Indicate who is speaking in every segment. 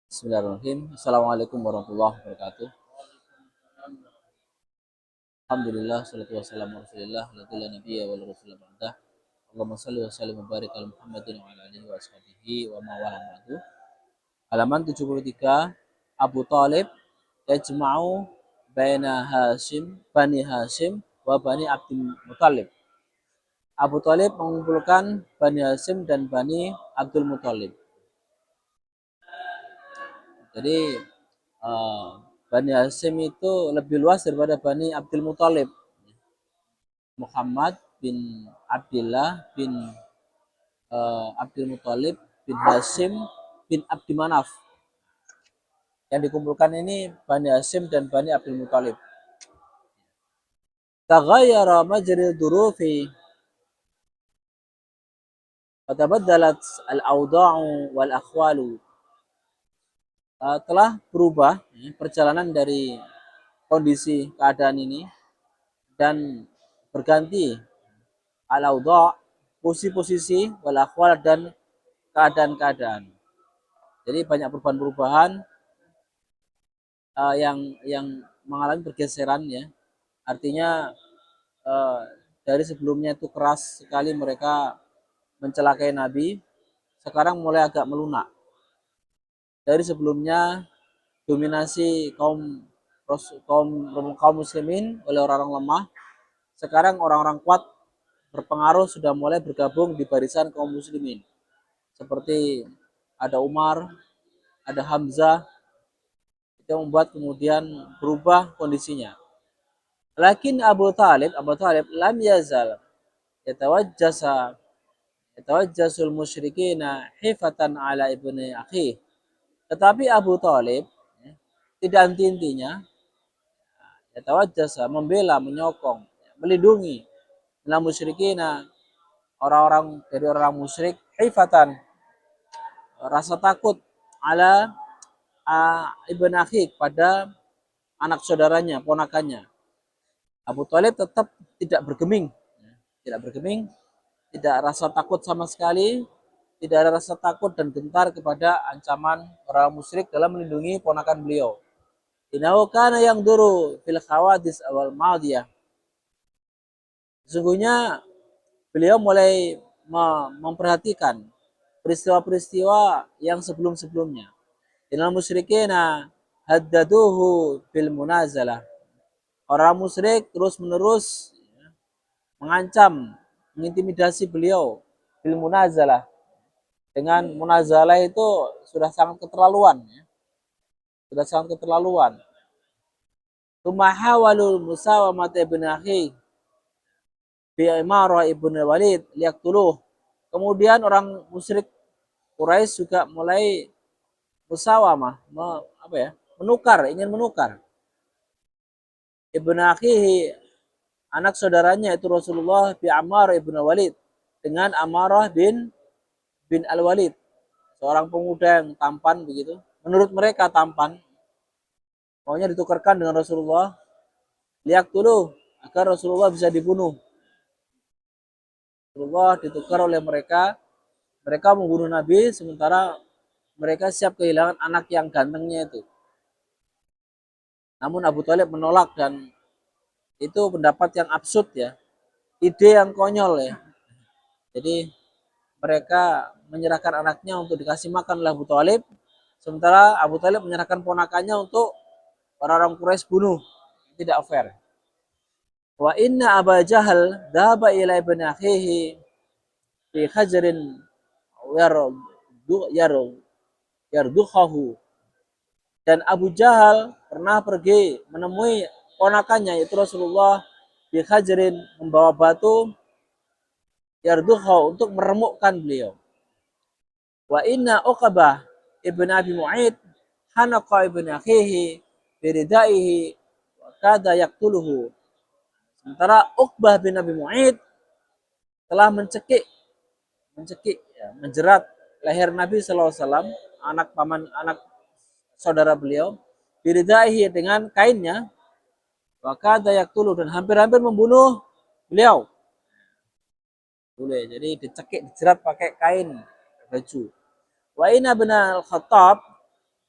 Speaker 1: Bismillahirrahmanirrahim. Assalamualaikum warahmatullahi wabarakatuh. Alhamdulillah, salatu wassalamu ala rasulillah, la nabiyya wa la rasula ba'dah. Allahumma salli wa sallim wa barik ala Muhammadin wa ala alihi wa ashabihi wa mawala ba'du. Halaman 73, Abu Talib yajma'u baina Bani Hashim wa Bani Abdul Muthalib. Abu Talib mengumpulkan Bani Hashim dan Bani Abdul Muthalib. Jadi Bani Hashim itu lebih luas daripada Bani Abdul Muthalib. Muhammad bin Abdullah bin Abdul Muthalib bin Hashim bin Abdi Manaf. Yang dikumpulkan ini Bani Hashim dan Bani Abdul Muthalib. Taghayyara majril durufi wa tabaddalat al-awda'u wal akhwalu. Telah berubah perjalanan dari kondisi keadaan ini dan berganti al-awda' posisi-posisi wal akhwal dan keadaan-keadaan. Jadi banyak perubahan-perubahan yang mengalami pergeseran ya. Artinya dari sebelumnya itu keras sekali mereka mencelakai Nabi, sekarang mulai agak melunak. Dari sebelumnya dominasi kaum muslimin oleh orang-orang lemah, sekarang orang-orang kuat berpengaruh sudah mulai bergabung di barisan kaum muslimin. Seperti ada Umar, ada Hamzah, itu membuat kemudian berubah kondisinya. Lakin Abu Talib lam yazal yatawajjasul musyrikina hifatan ala ibni akhi. Tetapi Abu Talib tidak henti-hentinya yatawajjasa membela, menyokong, melindungi minal musyrikina, orang-orang dari orang musyrik, hifatan, rasa takut, ala ibn akhi, pada anak saudaranya, ponakannya. Abu Talib tetap tidak bergeming, tidak rasa takut sama sekali, tidak ada rasa takut dan gentar kepada ancaman orang musyrik dalam melindungi ponakan beliau. Innahu kana yang duru fil khawadis awal madiyah. Sesungguhnya beliau mulai memperhatikan peristiwa-peristiwa yang sebelum-sebelumnya. Innal musyrikina haddaduhu bil munazalah. Orang musyrik terus-menerus mengancam, mengintimidasi beliau bil munazalah. Dengan munazalah itu sudah sangat keterlaluan ya. Sudah sangat keterlaluan. Tumahawalul musawamata ibn akhi bi Imarah ibn Walid liyaqtuluh. Kemudian orang musyrik Quraisy juga mulai musawamah, ingin menukar ibn akhihi, anak saudaranya itu Rasulullah, bi Ammar ibn Walid, dengan Ammarah bin Al-Walid, seorang pemuda yang tampan begitu. Menurut mereka tampan, maunya ditukarkan dengan Rasulullah, liyaqtuluh, agar Rasulullah bisa dibunuh. Rasulullah ditukar oleh mereka membunuh Nabi, sementara mereka siap kehilangan anak yang gantengnya itu. Namun Abu Talib menolak, dan itu pendapat yang absurd ya, ide yang konyol ya. Jadi mereka menyerahkan anaknya untuk dikasih makan oleh Abu Talib, sementara Abu Talib menyerahkan ponakannya untuk orang-orang Quraisy bunuh. Tidak fair. Wa inna Aba Jahal dhaba ila ibn akhihi fi khajrin yardukhahu. Dan Abu Jahal pernah pergi menemui ponakannya yaitu Rasulullah di khajrin, membawa batu, yardukhahu, untuk meremukkan beliau. Wa inna Uqbah ibn Abi Mu'aid hanaqa ibn akhihi biridaihi wa kada yaqtuluhu. Sementara Uqbah bin Abi Mu'aid telah menjerat leher Nabi SAW, anak saudara beliau, biridaihi, dengan kainnya, wa kada yaqtuluhu, dan hampir-hampir membunuh beliau. Jadi dijerat pakai kain baju. Wa inna bin al-Khattab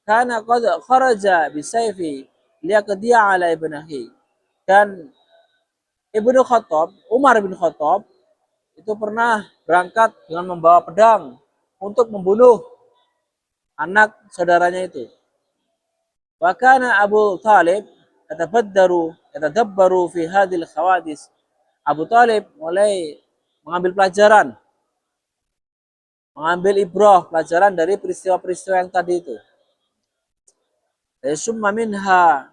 Speaker 1: kana qad kharaja bisayfi liyaqdiya ala ibnahi. Dan Ibnu Khattab, Umar bin Khattab itu pernah berangkat dengan membawa pedang untuk membunuh anak saudaranya itu. Wa kana Abu Talib yatadabbaru fi hadhil khawadis. Abu Talib mulai mengambil pelajaran, mengambil ibrah, pelajaran dari peristiwa-peristiwa yang tadi itu. Summa minha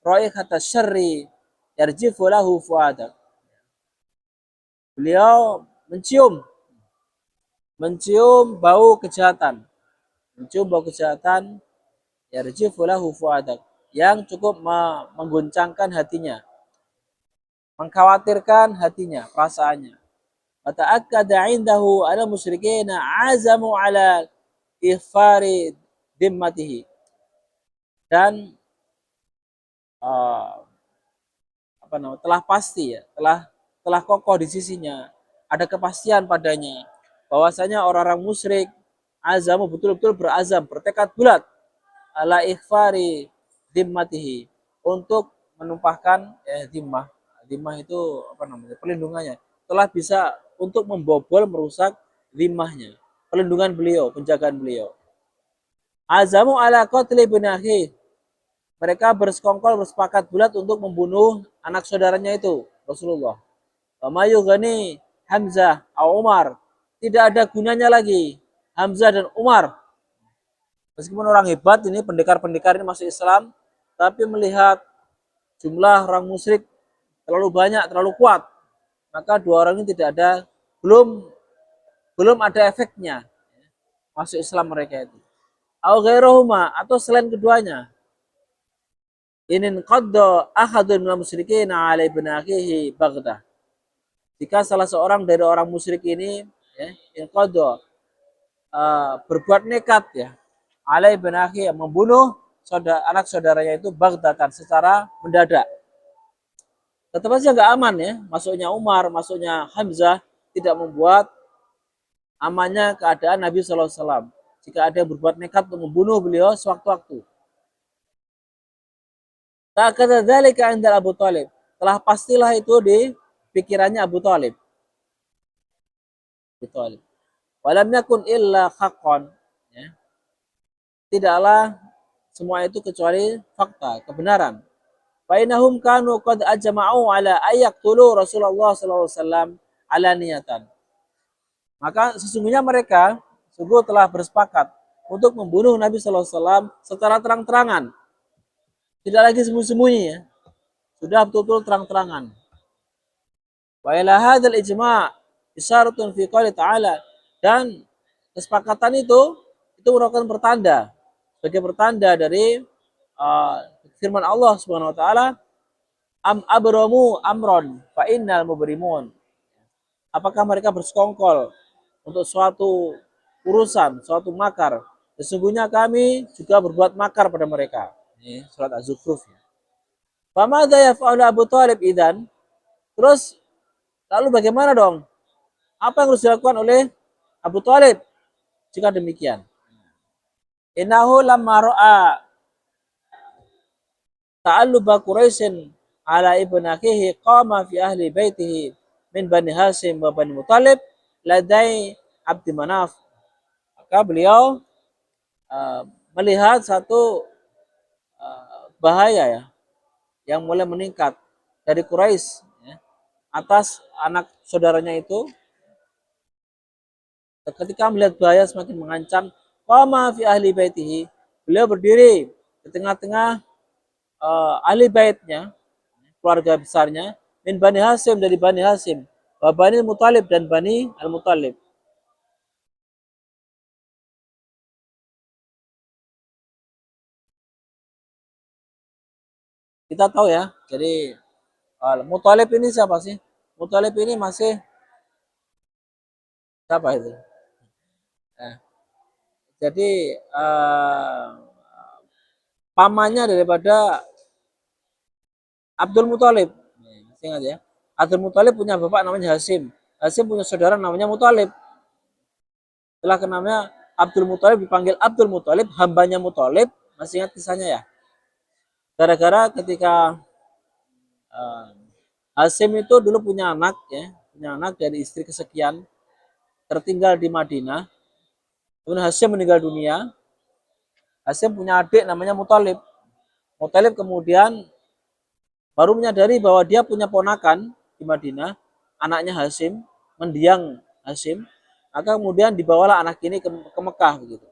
Speaker 1: raihata syarri yarjifu lahu fuada. Beliau mencium bau kejahatan, yarjifu lahu fuadak, yang cukup mengguncangkan hatinya, mengkhawatirkan hatinya, perasaannya. Wa ta'akkada 'indahu ala musyrikina azamu ala ifari dimmatihi. Dan uh, telah pasti ya, telah kokoh di sisinya, ada kepastian padanya bahwasanya orang-orang musyrik azamu, betul-betul berazam, bertekad bulat, ala ikhfari dimmatihi, untuk menumpahkan dimmah itu perlindungannya, telah bisa untuk membobol, merusak dimmahnya, perlindungan beliau, penjagaan beliau. Azamu ala qatli ibnahi, mereka bersekongkol, bersepakat bulat untuk membunuh anak saudaranya itu, Rasulullah. Mayu gani Hamzah atau Umar, tidak ada gunanya lagi Hamzah dan Umar. Meskipun orang hebat ini, pendekar-pendekar ini masuk Islam, tapi melihat jumlah orang musyrik terlalu banyak, terlalu kuat, maka dua orang ini tidak ada, belum ada efeknya masuk Islam mereka itu. Au ghairuhuma, atau selain keduanya. Inin qadda ahadun minal musyrikin ala ibn akhihi Baghdad. Jika salah seorang dari orang musyrik ini berbuat nekat ya, ala ibn akhi, membunuh anak saudaranya itu Baghdatan, secara mendadak. Tetap saja nggak aman ya, masuknya Umar, masuknya Hamzah tidak membuat amannya keadaan Nabi Sallallahu Alaihi Wasallam. Jika ada yang berbuat nekat untuk membunuh beliau sewaktu-waktu. Tak kata dzalika 'inda Abu Thalib. Telah pastilah itu di pikirannya Abu Thalib. Walam yakun illa haqqan. Ya. Tidaklah semua itu kecuali fakta, kebenaran. Fa innahum kanu qad ajma'u ala ayaqtulu Rasulullah sallallahu alaihi wasallam ala niyatan. Maka sesungguhnya mereka sungguh telah bersepakat untuk membunuh Nabi sallallahu alaihi wasallam secara terang-terangan. Tidak lagi sembunyi-sembunyi ya. Sudah betul-betul terang-terangan. Wa ila hadzal ijma' isyaratun fi qouli ta'ala, dan kesepakatan itu merupakan pertanda, sebagai pertanda dari firman Allah Subhanahu wa taala, am abramu amron fa innal mubrimun. Apakah mereka bersekongkol untuk suatu urusan, suatu makar, sesungguhnya kami juga berbuat makar pada mereka. Ini surat Az-Zukhruf ya. Famadza yaf'alu Abu Thalib idzan? Terus lalu bagaimana dong? Apa yang harus dilakukan oleh Abu Thalib jika demikian? Innahu lamma ra'a ta'alluba Quraisyin ala ibn akhihi qama fi ahli baitihi min Bani Hashim wa Bani Muthalib ladai Abdi Manaf. Maka beliau melihat satu bahaya ya, yang mulai meningkat dari Quraisy ya, atas anak saudaranya itu. Ketika melihat bahaya semakin mengancam, qama fi ahli baitihi, beliau berdiri di tengah-tengah ahli baitnya, keluarga besarnya, min Bani Hashim, dari Bani Hashim, wa Bani Muthalib, dan Bani Al-Muthalib. Kita tahu ya, jadi Muthalib ini siapa sih? Muthalib ini masih siapa itu? Nah, jadi pamannya daripada Abdul Muthalib. Ingat ya. Abdul Muthalib punya bapak namanya Hashim. Hashim punya saudara namanya Muthalib. Setelah namanya Abdul Muthalib dipanggil Abdul Muthalib, hambanya Muthalib, Masih ingat kisahnya ya? Gara-gara ketika uh, Hasyim itu dulu punya anak ya, punya anak dari istri kesekian, tertinggal di Madinah. Kemudian Hasyim meninggal dunia. Hasyim punya adik namanya Muthalib. Muthalib kemudian baru menyadari bahwa dia punya ponakan di Madinah, anaknya Hasyim, mendiang Hasyim, maka kemudian dibawalah anak ini ke Mekah begitu.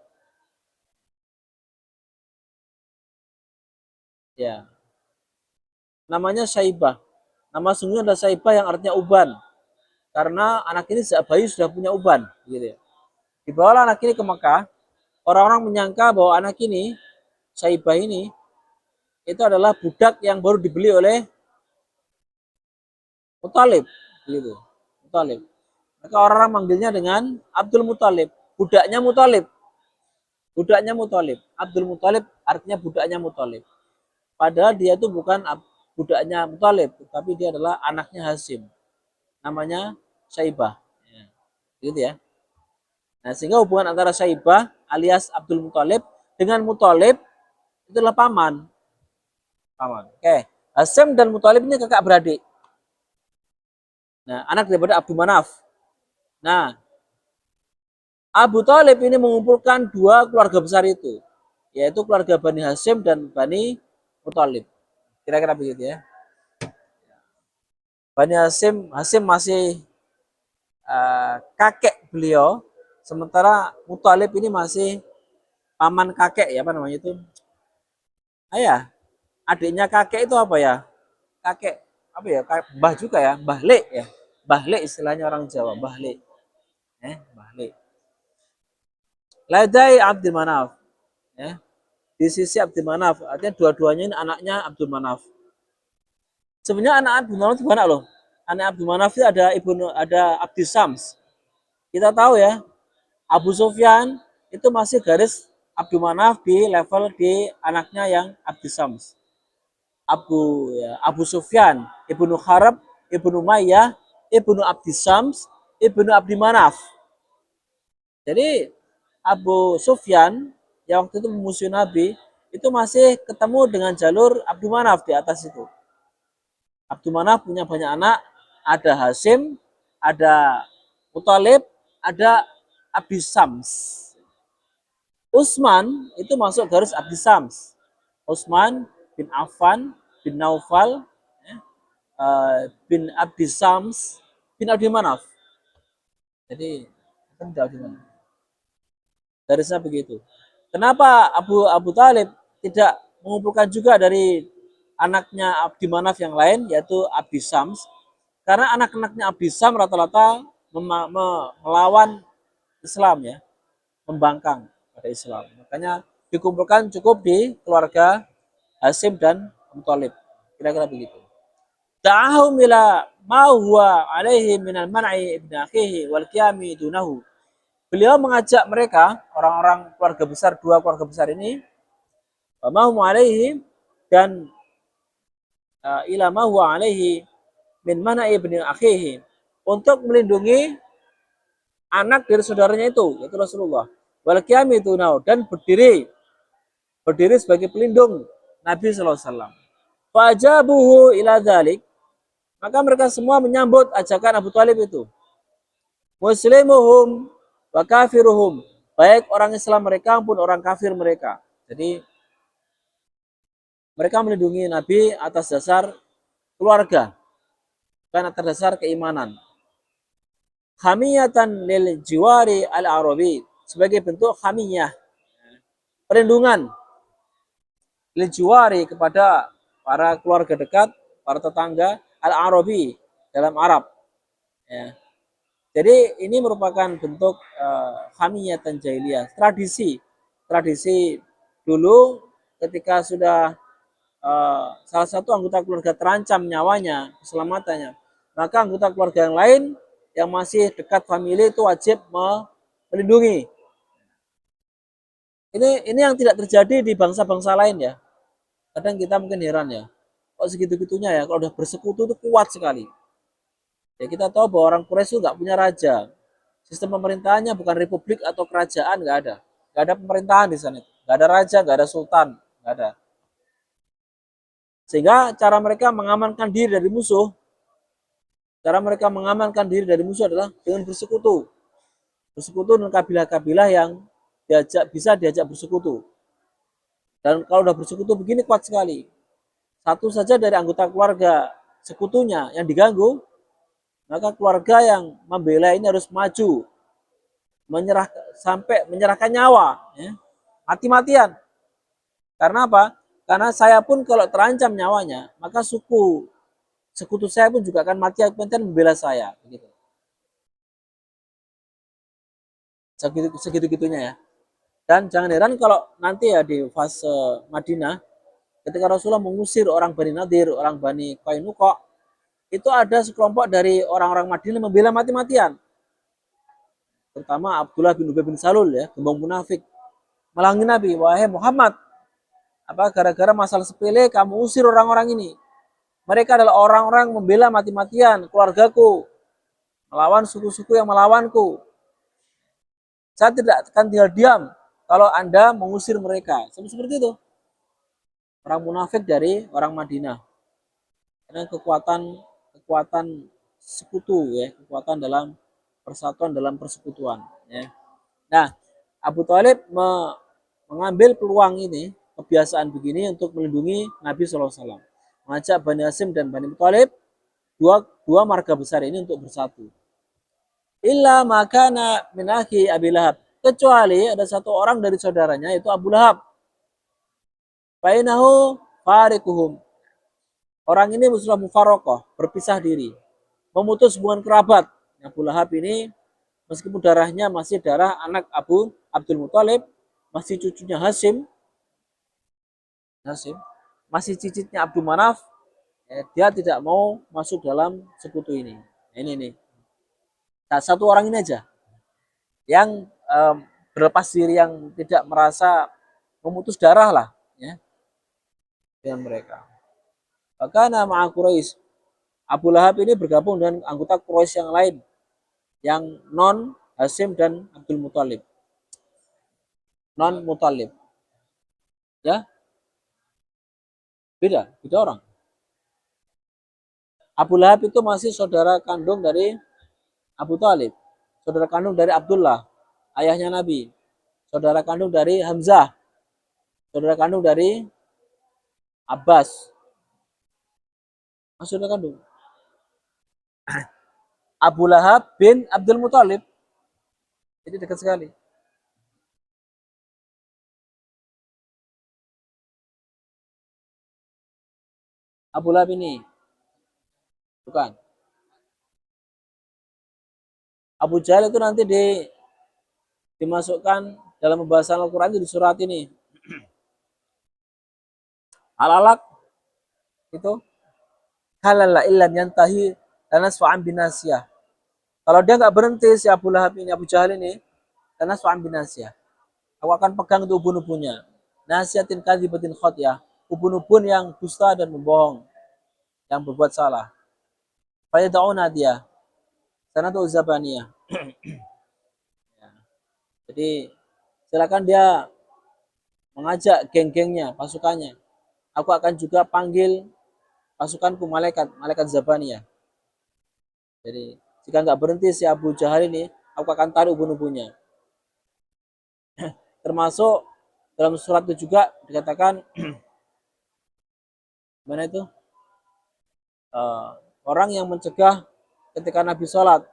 Speaker 1: Ya, namanya Syaibah. Nama sungguhnya adalah Syaibah yang artinya uban. Karena anak ini sejak bayi sudah punya uban, gitu ya. Dibawalah anak ini ke Mekah. Orang-orang menyangka bahwa anak ini, Syaibah ini, itu adalah budak yang baru dibeli oleh Muthalib, gitu. Muthalib. Maka orang-orang manggilnya dengan Abdul Muthalib, budaknya Muthalib. Budaknya Muthalib. Abdul Muthalib artinya budaknya Muthalib. Padahal dia itu bukan budaknya Muthalib, tapi dia adalah anaknya Hasyim. Namanya Syaibah. Ya, gitu ya. Nah, sehingga hubungan antara Syaibah alias Abdul Muthalib dengan Muthalib itu adalah paman. Paman. Oke. Hasyim dan Muthalib ini kakak beradik. Nah, anak daripada Abdul Manaf. Nah, Abu Thalib ini mengumpulkan dua keluarga besar itu, yaitu keluarga Bani Hasyim dan Bani Muthalib. Kira-kira begitu ya. Bani Hasyim, Hasyim masih kakek beliau, sementara Muthalib ini masih paman kakek ya, apa namanya itu? Ayah, adiknya kakek itu apa ya? Kakek apa ya? Mbah juga ya, Bahle ya. Bahle istilahnya orang Jawa, Bahle. Bahle. Ladai Abdul Manaf. Ya. Di sisi Abdul Manaf, artinya dua-duanya ini anaknya Abdul Manaf. Sebenarnya anak Abdul Manaf itu banyak loh. Anak Abdul Manaf itu ada Abdul Sams. Kita tahu ya, Abu Sufyan itu masih garis Abdul Manaf di level di anaknya yang Abdul Sams. Abu Sufyan, Ibnu Harab, Ibnu Mayyah, Ibnu Abdul Sams, Ibnu Abdul Manaf. Jadi Abu Sufyan yang waktu itu memusuhi Nabi itu masih ketemu dengan jalur Abdul Manaf di atas itu. Abdul Manaf punya banyak anak, ada Hasyim, ada Muthalib, ada Abdi Sams. Utsman itu masuk garis Abdi Sams. Utsman bin Affan bin Naufal bin Abdi Sams bin Abdi Manaf. Jadi kan Abdi Manaf. Garisnya begitu. Kenapa Abu Talib tidak mengumpulkan juga dari anaknya Abdi Manaf yang lain, yaitu Abdi Sams? Karena anak-anaknya Abdi Sams rata-rata melawan Islam ya, membangkang pada Islam. Makanya dikumpulkan cukup di keluarga Hasyim dan Muthalib. Kira-kira begitu. Da'ahum ila ma huwa alaihi minal man'i ibn akhihi wal qiyami dunahu. Beliau mengajak mereka, orang-orang keluarga besar, dua keluarga besar ini, mahum alaihi dan ila ma huwa alaihi min mana ibni akhihi, untuk melindungi anak dari saudaranya itu, yaitu Rasulullah. Wal qiyami tunau, dan berdiri sebagai pelindung Nabi sallallahu alaihi wasallam. Fajabuhu ila dzalik, maka mereka semua menyambut ajakan Abu Thalib itu. Muslimuhum wa kafiruhum, baik orang Islam mereka maupun orang kafir mereka. Jadi mereka melindungi Nabi atas dasar keluarga, bukan atas dasar keimanan. Hamiyatan lil jiwari al-arabi, sebagai bentuk hamiyah, perlindungan lil jiwari, kepada para keluarga dekat, para tetangga al-arabi dalam Arab. Ya. Jadi ini merupakan bentuk hamiyatan jahiliyah, tradisi dulu ketika sudah salah satu anggota keluarga terancam nyawanya, keselamatannya, maka anggota keluarga yang lain yang masih dekat famili itu wajib melindungi. Ini yang tidak terjadi di bangsa-bangsa lain ya. Kadang kita mungkin heran ya, kok segitu-gitunya ya, kalau udah bersekutu itu kuat sekali. Ya kita tahu bahwa orang Quraisy itu nggak punya raja. Sistem pemerintahannya bukan republik atau kerajaan, nggak ada. Nggak ada pemerintahan di sana. nggak ada raja, nggak ada sultan, nggak ada. Sehingga cara mereka mengamankan diri dari musuh, adalah dengan bersekutu. Bersekutu dengan kabilah-kabilah yang bisa diajak bersekutu. Dan kalau udah bersekutu begini kuat sekali. Satu saja dari anggota keluarga sekutunya yang diganggu, maka keluarga yang membela ini harus maju, sampai menyerahkan nyawa, ya, mati-matian. Karena apa? Karena saya pun kalau terancam nyawanya, maka sekutu saya pun juga akan mati-matian membela saya. Begitu. Segitu-gitunya ya. Dan jangan heran kalau nanti ya di fase Madinah, ketika Rasulullah mengusir orang Bani Nadir, orang Bani Qainuqa, itu ada sekelompok dari orang-orang Madinah membela mati-matian. Terutama Abdullah bin Ubay bin Salul, ya, gembong munafik. Melangi Nabi, wahai Muhammad, apa gara-gara masalah sepele kamu usir orang-orang ini? Mereka adalah orang-orang membela mati-matian keluargaku, melawan suku-suku yang melawanku. Saya tidak akan tinggal diam kalau Anda mengusir mereka. Seperti itu. Orang munafik dari orang Madinah. Karena kekuatan sekutu, ya, kekuatan dalam persatuan dalam persekutuan, ya. Nah, Abu Thalib mengambil peluang ini, kebiasaan begini untuk melindungi Nabi SAW. Mengajak Bani Hashim dan Bani Thalib, dua marga besar ini untuk bersatu. Illa makana min akhi Abi Lahab. Kecuali ada satu orang dari saudaranya, yaitu Abu Lahab. Fainahu farikuhum. Orang ini sudah mufarokoh, berpisah diri, memutus hubungan kerabat. Abu Lahab ini meskipun darahnya masih darah anak Abdul Muthalib, masih cucunya Hashim, masih cicitnya Abdul Manaf, dia tidak mau masuk dalam sekutu ini. Ini nih. Nah, satu orang ini aja yang berlepas diri, yang tidak merasa memutus darah lah, ya, dengan mereka. Karena ma'a Quraisy, Abu Lahab ini bergabung dengan anggota Quraisy yang lain, yang non Hashim dan Abdul Muthalib, non Muthalib, ya, beda orang. Abu Lahab itu masih saudara kandung dari Abu Thalib, saudara kandung dari Abdullah, ayahnya Nabi, saudara kandung dari Hamzah, saudara kandung dari Abbas, saudara kandung. Abu Lahab bin Abdul Muthalib, jadi dekat sekali. Abu Lahab ini bukan. Abu Jahal itu nanti dimasukkan dalam pembahasan Al-Quran itu di surat ini. Al-Alaq itu halala illam yantahi lanasfa'an binasiyah. Kalau dia nggak berhenti, si Abu Lahab ini, Abu Jahal ini, lanasfa'an binasiyah, aku akan pegang itu ubun-ubunnya. Nasihatin kadhibatin khotyah, ubun-ubun yang dusta dan membohong, yang berbuat salah. Fayada'una dia, sanatu zabaniyah. Jadi silakan dia mengajak geng-gengnya, pasukannya. Aku akan juga panggil pasukanku malaikat Zabaniyah. Jadi jika nggak berhenti si Abu Jahal ini, aku akan taruh ubun-ubunnya. Termasuk dalam surat itu juga dikatakan mana itu orang yang mencegah ketika Nabi sholat.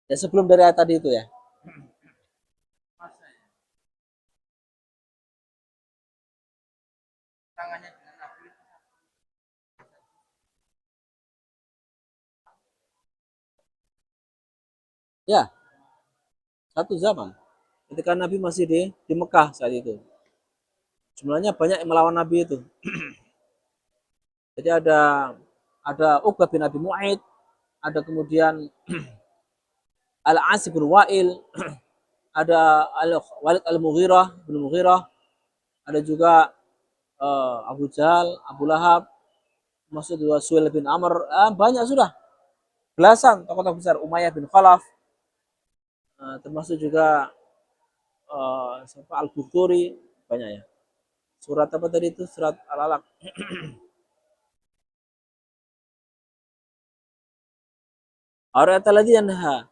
Speaker 1: Ya, sebelum dari ayat tadi itu ya. Ya, satu zaman. Ketika Nabi masih di Mekah saat itu. Sebenarnya banyak yang melawan Nabi itu. Jadi ada Uqbah bin Abi Mu'aid, ada kemudian Al-As bin Wa'il, ada Walid Al-Mughirah bin Mughirah, ada juga Abu Jahal, Abu Lahab, maksud juga Suhail bin Amr, banyak sudah, belasan tokoh-tokoh besar, Umayyah bin Khalaf. termasuk juga Al-Bukhari, banyak ya. Surat apa tadi itu? Surat Al-Alaq. Ara'aita alladzi yanha.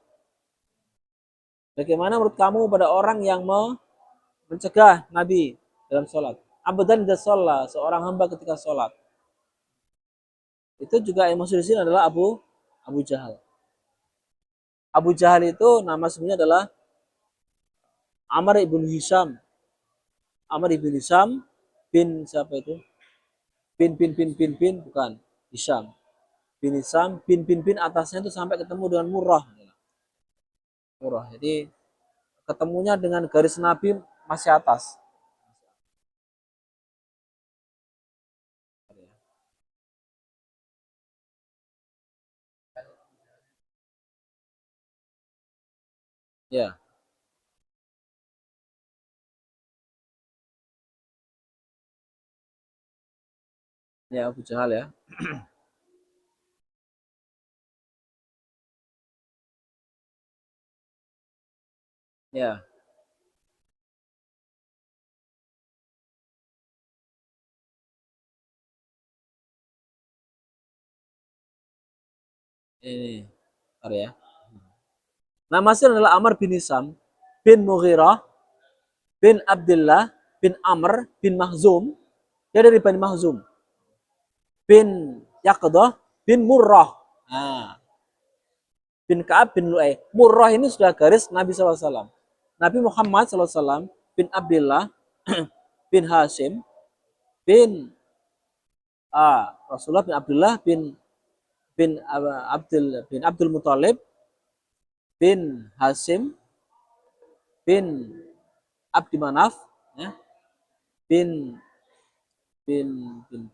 Speaker 1: Bagaimana menurut kamu pada orang yang mencegah Nabi dalam sholat? Abdan idza shalla, seorang hamba ketika sholat. Itu juga yang maksud di sini adalah Abu Jahal. Abu Jahal itu nama sebenarnya adalah Amr ibn Hisham. Amr ibn Hisham bin siapa itu? Bin bukan Hisham. Bin Hisham bin atasnya itu sampai ketemu dengan Murrah. Murrah. Jadi ketemunya dengan garis Nabi masih atas. Ya, ya Abu Jahal ya. Ya, ini ya. Nama asli adalah Amr bin Hisham bin Mughirah bin Abdullah bin Amr bin Mahzum. Dia dari Bani Mahzum. Bin Yaqdah bin Murrah. Nah, bin Ka'ab bin Lu'ay. Murrah ini sudah garis Nabi SAW. Nabi Muhammad SAW bin Abdullah bin Hashim bin Rasulullah bin Abdullah bin Abdul Muthalib bin Hashim bin Abdi Manaf ya, bin bin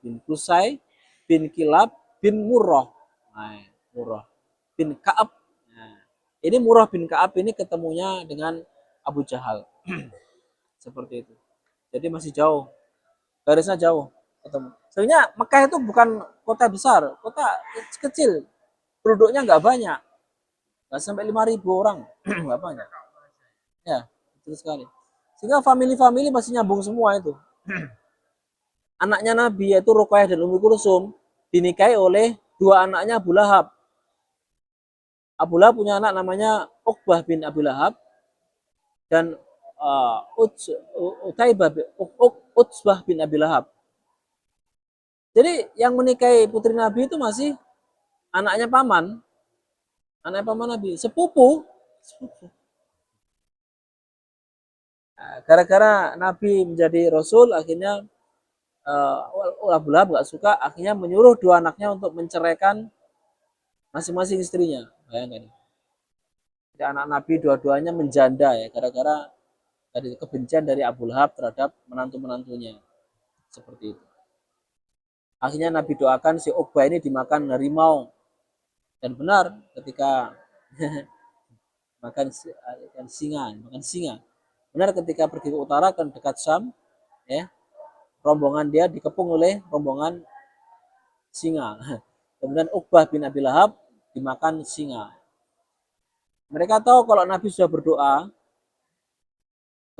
Speaker 1: bin Kusai bin Kilab bin Murrah. Nah, Murrah bin Ka'ab. Nah, ini Murrah bin Ka'ab ini ketemunya dengan Abu Jahal. Seperti itu. Jadi masih jauh. Garisnya jauh ketemu. Sebenarnya Mekah itu bukan kota besar, kota kecil. Penduduknya nggak banyak. Nggak sampai 5.000 orang. Nggak banyak. Ya, betul sekali. Sehingga family-family masih nyambung semua itu. Anaknya Nabi yaitu Ruqayyah dan Ummu Kulsum dinikahi oleh dua anaknya Abu Lahab. Abu Lahab punya anak namanya Uqbah bin Abi Lahab dan Utsbah bin Abi Lahab. Jadi yang menikahi putri Nabi itu masih anaknya paman, anaknya paman Nabi, sepupu. Nah, gara-gara Nabi menjadi Rasul, akhirnya Abu Lahab gak suka, akhirnya menyuruh dua anaknya untuk menceraikan masing-masing istrinya. Bayangkan. Jadi anak Nabi dua-duanya menjanda ya, gara-gara dari kebencian dari Abu Lahab terhadap menantu-menantunya. Seperti itu. Akhirnya Nabi doakan si Uqbah ini dimakan harimau. Dan benar ketika makan singa. Benar ketika pergi ke utara kan dekat Syam, ya, rombongan dia dikepung oleh rombongan singa. Kemudian Uqbah bin Abi Lahab dimakan singa. Mereka tahu kalau Nabi sudah berdoa,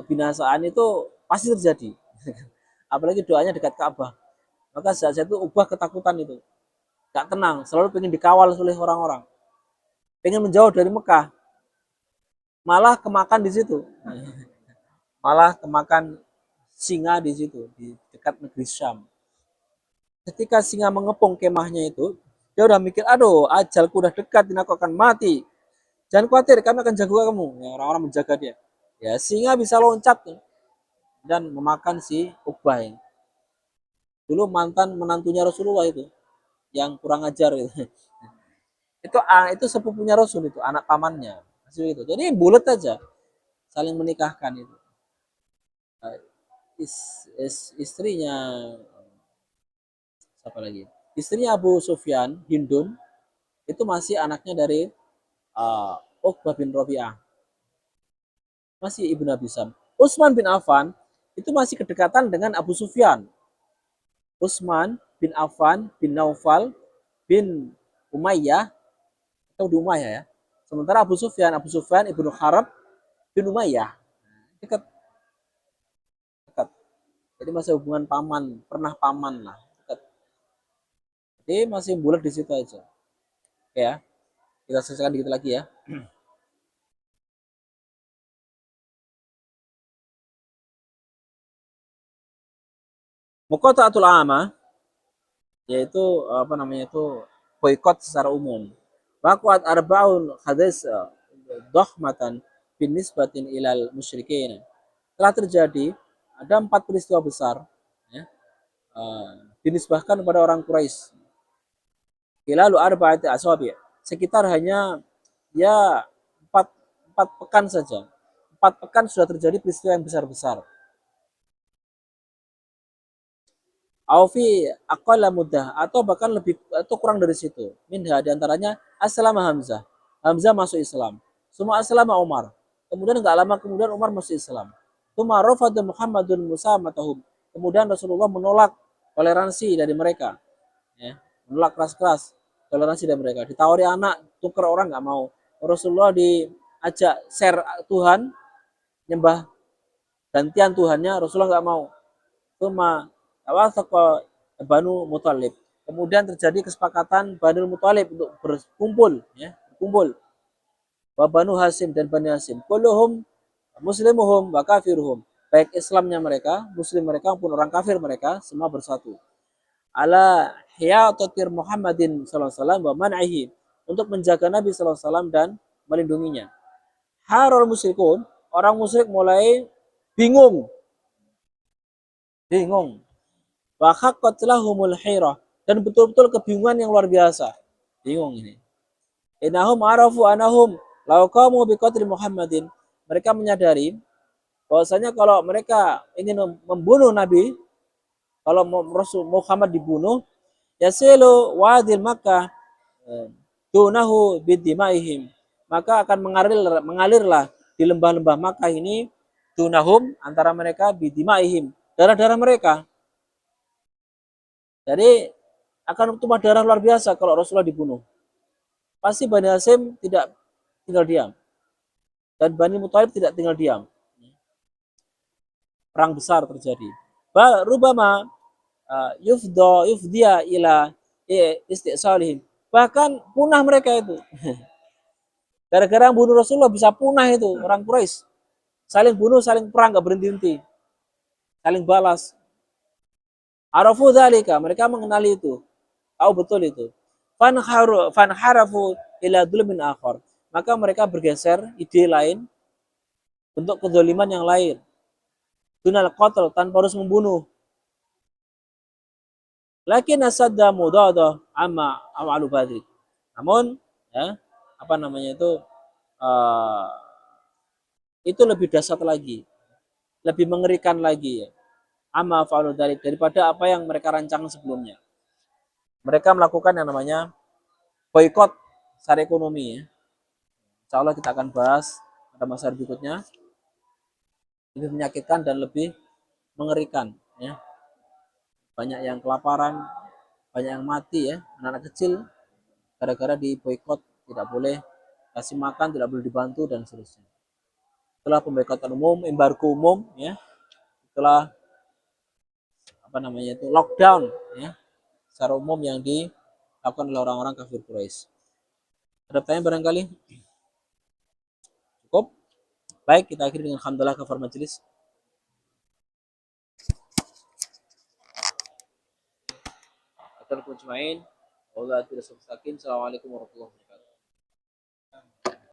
Speaker 1: kebinasaan itu pasti terjadi. Apalagi doanya dekat Ka'bah. Maka saat itu Uqbah ketakutan itu. Gak tenang, selalu pengen dikawal oleh orang-orang. Pengen menjauh dari Mekah. Malah kemakan di situ. Malah kemakan singa di situ, di dekat negeri Syam. Ketika singa mengepung kemahnya itu, dia udah mikir, aduh, ajalku udah dekat, aku akan mati. Jangan khawatir, kami akan jaga kamu. Ya, orang-orang menjaga dia. Ya, singa bisa loncat dan memakan si Uqbah ini. Dulu mantan menantunya Rasulullah itu, yang kurang ajar itu. Itu sepupunya Rasul itu, anak pamannya. Itu. Jadi bulat aja, saling menikahkan itu. Istrinya siapa lagi? Istrinya Abu Sufyan, Hindun, itu masih anaknya dari Uqbah bin Rabi'ah. Masih Ibnu Abi Sam. Utsman bin Affan itu masih kedekatan dengan Abu Sufyan. Utsman bin Affan bin Naufal bin Umayyah atau Umayyah ya. Sementara Abu Sufyan Ibnu Harab bin Umayyah. Dekat, dekat. Jadi masih hubungan paman, pernah paman lah. Dekat. Jadi masih bulat di situ aja. Oke ya. Kita selesaikan dikit lagi ya. Muqata'atul ama yaitu apa namanya itu boykot secara umum. Waqat arbaun hadis dohmatan bin nisbatin ilal musyrikin. Telah terjadi ada 4 peristiwa besar ya, dinisbahkan kepada orang Quraisy. Hilalu arba'ati asabi. Sekitar hanya ya 4 4 pekan saja. 4 pekan sudah terjadi peristiwa yang besar-besar. Aufi aqalla mudah atau bahkan lebih atau kurang dari situ. Minha diantaranya aslama Hamzah. Hamzah masuk Islam. Semua aslama Umar. Kemudian enggak lama kemudian Umar masuk Islam. Tuma rafada Muhammadun musamatahum. Kemudian Rasulullah menolak toleransi dari mereka. Ya, menolak keras-keras toleransi dari mereka. Ditawari anak, tukar orang enggak mau. Rasulullah diajak share Tuhan, nyembah gantian Tuhannya, Rasulullah enggak mau. Tuma tawasaqa Banu Muthalib. Kemudian terjadi kesepakatan Banu Muthalib untuk berkumpul, ya, berkumpul. Wa Banu Hasim dan Bani Hasim. Kulluhum muslimuhum wa kafiruhum. Baik Islamnya mereka, muslim mereka maupun orang kafir mereka semua bersatu. Ala hiyatatir Muhammadin sallallahu alaihi wasallam wa man'ihi, untuk menjaga Nabi sallallahu alaihi wasallam dan melindunginya. Harul musyrikun, orang musyrik mulai bingung, bingung. Wa haqqat lahumul hairah, dan betul-betul kebingungan yang luar biasa. Bingung ini. Innahum arafu anahum law qamu biqatli Muhammadin. Mereka menyadari bahwasanya kalau mereka ingin membunuh Nabi, kalau Rasul Muhammad dibunuh, yasilu wadil Makkah dunahu bidimaihim, maka akan mengalirlah di lembah-lembah Makkah ini dunahum antara mereka bidimaihim, darah-darah mereka. Jadi akan tumpah darah luar biasa kalau Rasulullah dibunuh. Pasti Bani Hasim tidak tinggal diam. Dan Bani Muthalib tidak tinggal diam. Perang besar terjadi. Rubama yufdia ila istiqsalihim. Bahkan punah mereka itu. Gara-gara bunuh Rasulullah bisa punah itu orang Quraisy. Saling bunuh, saling perang, gak berhenti-henti. Saling balas. Arafu dzalika, mereka mengenali itu. Tahu betul itu. Fanharafu ila dhulmin akhar. Maka mereka bergeser ide lain, bentuk kezaliman yang lain. Dunal qatl, tanpa harus membunuh. Lakin asadda mudadah amma amalu badri. Namun ya, apa namanya uh, itu lebih dahsyat lagi, lebih mengerikan lagi ya. Amma fa'alu daripada apa yang mereka rancang sebelumnya. Mereka melakukan yang namanya boykot secara ekonomi ya. Insya Allah kita akan bahas pada masa berikutnya. Lebih menyakitkan dan lebih mengerikan ya. Banyak yang kelaparan, banyak yang mati ya, anak-anak kecil gara-gara di boykot, tidak boleh kasih makan, tidak boleh dibantu dan seterusnya. Setelah pemboikotan umum, embargo umum ya, setelah apa namanya itu lockdown ya, secara umum yang dilakukan oleh orang-orang kafir Quraisy. Ada pertanyaan barangkali? Cukup? Baik, kita akhiri dengan alhamdulillah kafar majelis. Assalamualaikum warahmatullahi wabarakatuh.